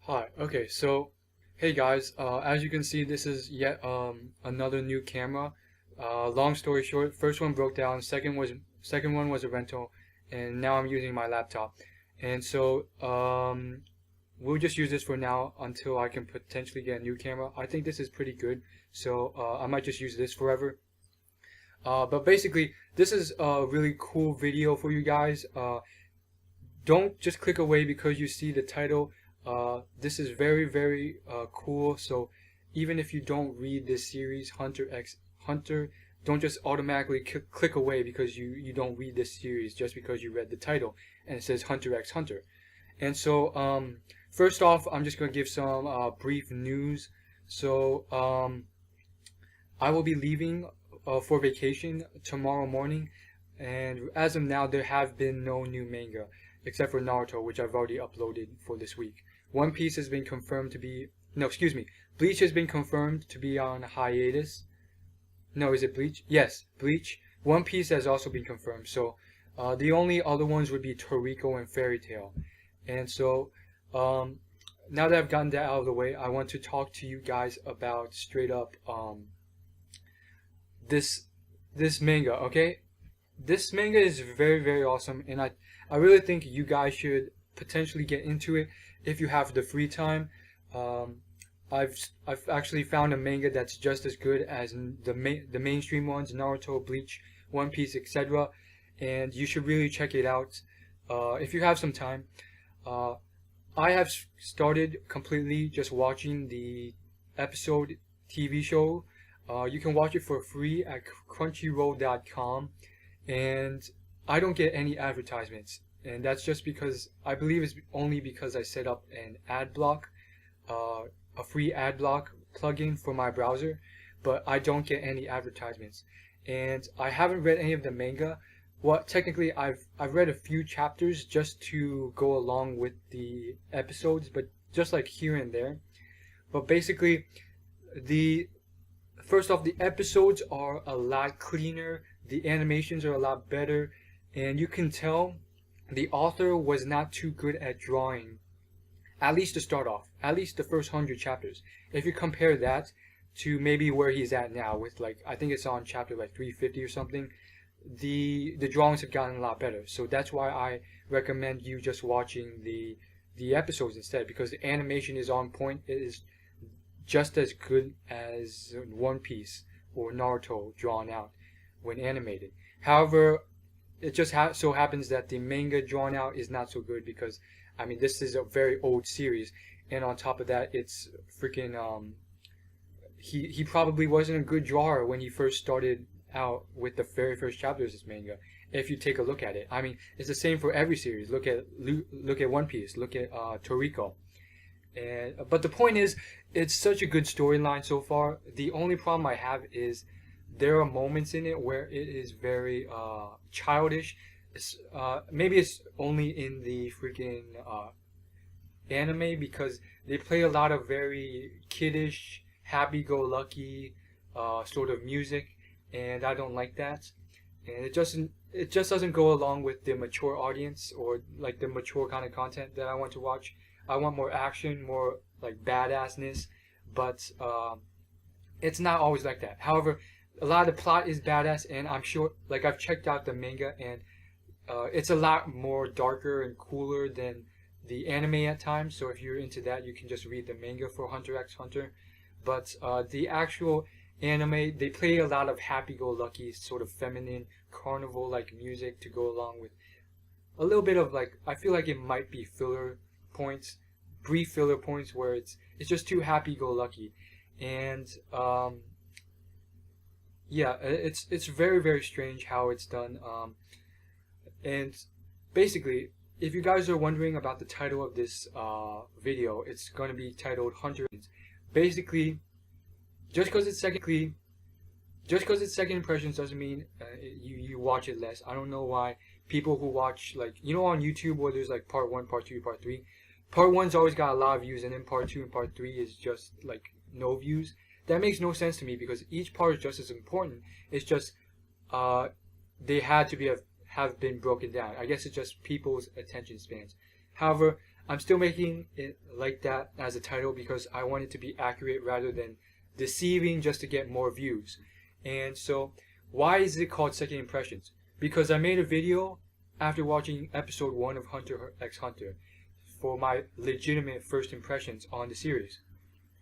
Hi. Okay, so hey guys, as you can see, this is yet another new camera. Long story short, first one broke down, second one was a rental, and now I'm using my laptop. And so we'll just use this for now until I can potentially get a new camera. I think this is pretty good, so I might just use this forever. But basically, this is a really cool video for you guys. Don't just click away because you see the title. This is very cool. So even if you don't read this series, Hunter x Hunter, don't just automatically click away because you don't read this series just because you read the title and it says Hunter x Hunter. And so first off, I'm just gonna give some brief news. So I will be leaving for vacation tomorrow morning, and as of now, there have been no new manga except for Naruto, which I've already uploaded for this week. One Piece has been confirmed to be no, excuse me. Bleach has been confirmed to be on hiatus. No, is it Bleach? Yes, Bleach. One Piece has also been confirmed. So the only other ones would be Toriko and Fairy Tail. And so um, now that I've gotten that out of the way, I want to talk to you guys about straight up this this manga. Okay, this manga is very awesome, and I really think you guys should potentially get into it if you have the free time. Um, I've actually found a manga that's just as good as the mainstream ones, Naruto, Bleach, One Piece, etc. And you should really check it out if you have some time. Uh, I have started completely just watching the episode TV show. You can watch it for free at crunchyroll.com, and I don't get any advertisements. And that's just because I believe it's only because I set up an ad block, uh, a free ad block plugin for my browser, but I don't get any advertisements. And I haven't read any of the manga. Well, technically, I've read a few chapters just to go along with the episodes, but just like here and there. But basically, the first off, the episodes are a lot cleaner, the animations are a lot better, and you can tell the author was not too good at drawing, at least to start off, at least the first 100 chapters. If you compare that to maybe where he's at now with, like, I think it's on chapter like 350 or something, the drawings have gotten a lot better. So that's why I recommend you just watching the episodes instead, because the animation is on point. It is just as good as One Piece or Naruto drawn out when animated. However, it just so happens that the manga drawn out is not so good because, I mean, this is a very old series, and on top of that, it's freaking he probably wasn't a good drawer when he first started out with the very first chapters of this manga. If you take a look at it, I mean, it's the same for every series. Look at One Piece. Look at Toriko. And but the point is, it's such a good storyline so far. The only problem I have is there are moments in it where it is very childish. Maybe it's only in the freaking anime because they play a lot of very kiddish, happy-go-lucky sort of music, and I don't like that. And it just doesn't go along with the mature audience or like the mature kind of content that I want to watch. I want more action, more like badassness, but it's not always like that. However, a lot of the plot is badass, and I'm sure, like, I've checked out the manga, and it's a lot more darker and cooler than the anime at times. So if you're into that, you can just read the manga for Hunter x Hunter. But the actual anime, they play a lot of happy-go-lucky, sort of feminine, carnival-like music to go along with a little bit of, like, I feel like it might be filler points, brief filler points where it's just too happy-go-lucky, and yeah, it's very strange how it's done. And basically, if you guys are wondering about the title of this video, it's going to be titled Hunter. Basically, just because it's second impressions doesn't mean you watch it less. I don't know why people who watch, like, you know, on YouTube where there's like part 1, part 2, part 3. Part 1's always got a lot of views, and then part 2 and part 3 is just like no views. That makes no sense to me because each part is just as important. It's just they had to have been broken down. I guess it's just people's attention spans. However, I'm still making it like that as a title because I want it to be accurate rather than deceiving just to get more views. And so, why is it called Second Impressions? Because I made a video after watching episode 1 of Hunter x Hunter for my legitimate first impressions on the series.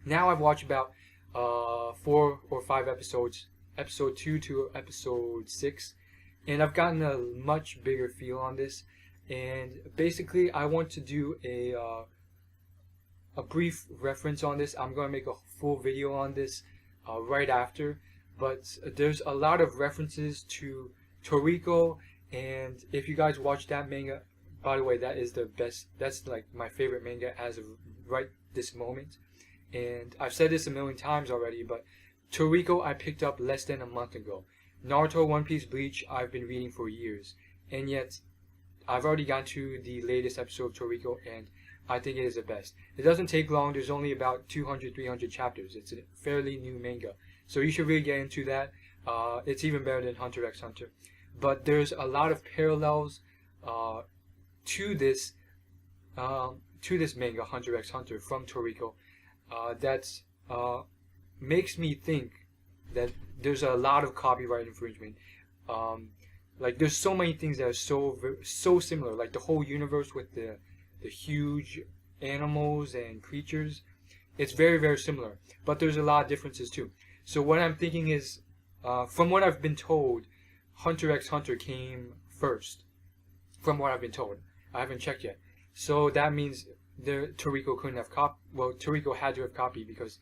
Now I've watched about 4 or 5 episodes, episode 2 to episode 6, and I've gotten a much bigger feel on this. And basically, I want to do a brief reference on this. I'm going to make a full video on this right after, but there's a lot of references to Toriko, and if you guys watch that manga, by the way, that is the best, that's like my favorite manga as of right this moment. And I've said this a million times already, but Toriko I picked up less than a month ago. Naruto, One Piece, Bleach I've been reading for years, and yet I've already gotten to the latest episode of Toriko, and I think it is the best. It doesn't take long. There's only about 200, 300 chapters. It's a fairly new manga, so you should really get into that. It's even better than Hunter x Hunter. But there's a lot of parallels to this manga, Hunter x Hunter, from Toriko, that makes me think that there's a lot of copyright infringement. Like there's so many things that are so similar, like the whole universe with the huge animals and creatures. It's very similar, but there's a lot of differences too. So what I'm thinking is, from what I've been told, Hunter x Hunter came first. From what I've been told, I haven't checked yet. So that means Toriko couldn't have Toriko had to have copied because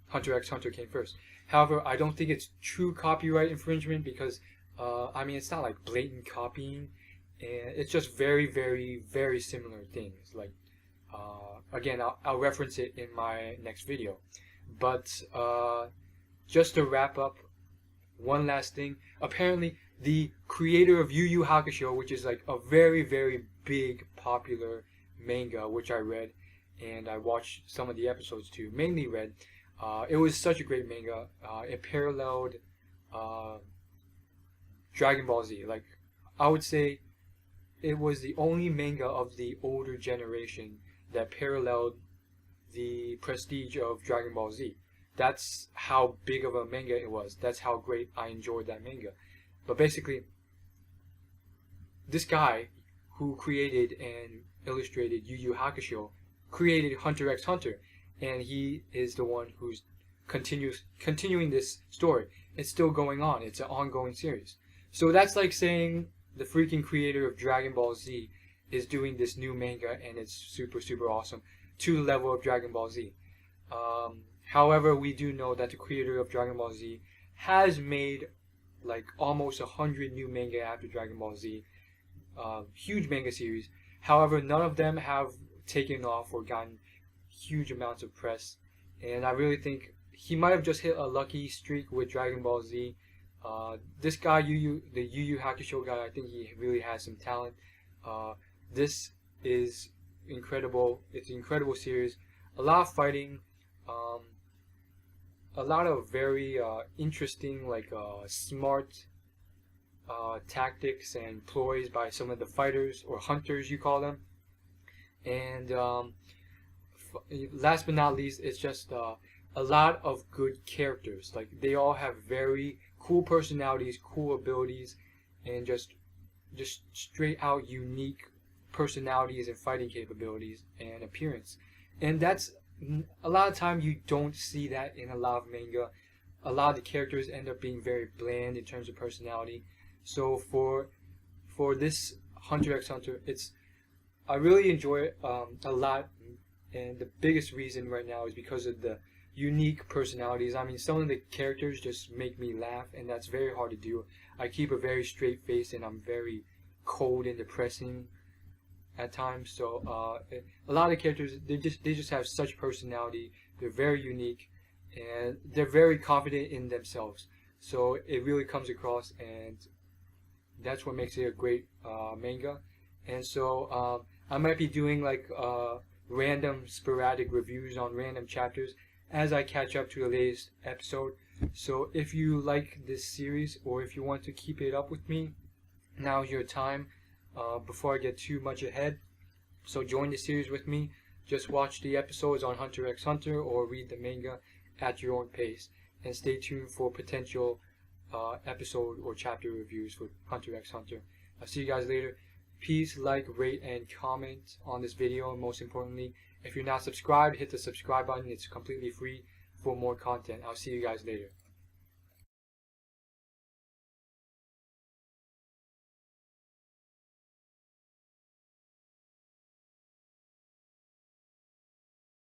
Hunter x Hunter came first. However, I don't think it's true copyright infringement because I mean, it's not like blatant copying, and it's just very similar things. Like, again, I'll reference it in my next video. But just to wrap up, one last thing. Apparently, the creator of Yu Yu Hakusho, which is like a very big popular manga, which I read, and I watched some of the episodes too, mainly read. It was such a great manga. It paralleled Dragon Ball Z. Like, I would say it was the only manga of the older generation that paralleled the prestige of Dragon Ball Z. That's how big of a manga it was. That's how great I enjoyed that manga. But basically, this guy who created and illustrated Yu Yu Hakusho created Hunter x Hunter, and he is the one who's continuing this story. It's still going on. It's an ongoing series. So that's like saying the freaking creator of Dragon Ball Z is doing this new manga, and it's super awesome to the level of Dragon Ball Z. However, we do know that the creator of Dragon Ball Z has made like almost 100 new manga after Dragon Ball Z. Huge manga series. However, none of them have taken off or gotten huge amounts of press. And I really think he might have just hit a lucky streak with Dragon Ball Z. This guy, the Yu Yu Hakusho guy, I think he really has some talent. This is incredible. It's an incredible series. A lot of fighting. A lot of very interesting, like smart tactics and ploys by some of the fighters, or hunters you call them. And last but not least, it's just a lot of good characters. Like, they all have very cool personalities, cool abilities, and just straight out unique personalities and fighting capabilities and appearance. And that's a lot of time you don't see that in a lot of manga. A lot of the characters end up being very bland in terms of personality. So for this Hunter x Hunter, I really enjoy it a lot, and the biggest reason right now is because of the unique personalities. I mean, some of the characters just make me laugh, and that's very hard to do. I keep a very straight face, and I'm very cold and depressing at times. So a lot of characters, they just have such personality. They're very unique, and they're very confident in themselves. So it really comes across, and that's what makes it a great manga. And so I might be doing like random sporadic reviews on random chapters as I catch up to the latest episode. So if you like this series, or if you want to keep it up with me, now's your time. Before I get too much ahead, So join the series with me. Just watch the episodes on Hunter x Hunter or read the manga at your own pace. And stay tuned for potential episode or chapter reviews for Hunter x Hunter. I'll see you guys later. Please like, rate, and comment on this video. And most importantly, if you're not subscribed, hit the subscribe button. It's completely free for more content. I'll see you guys later.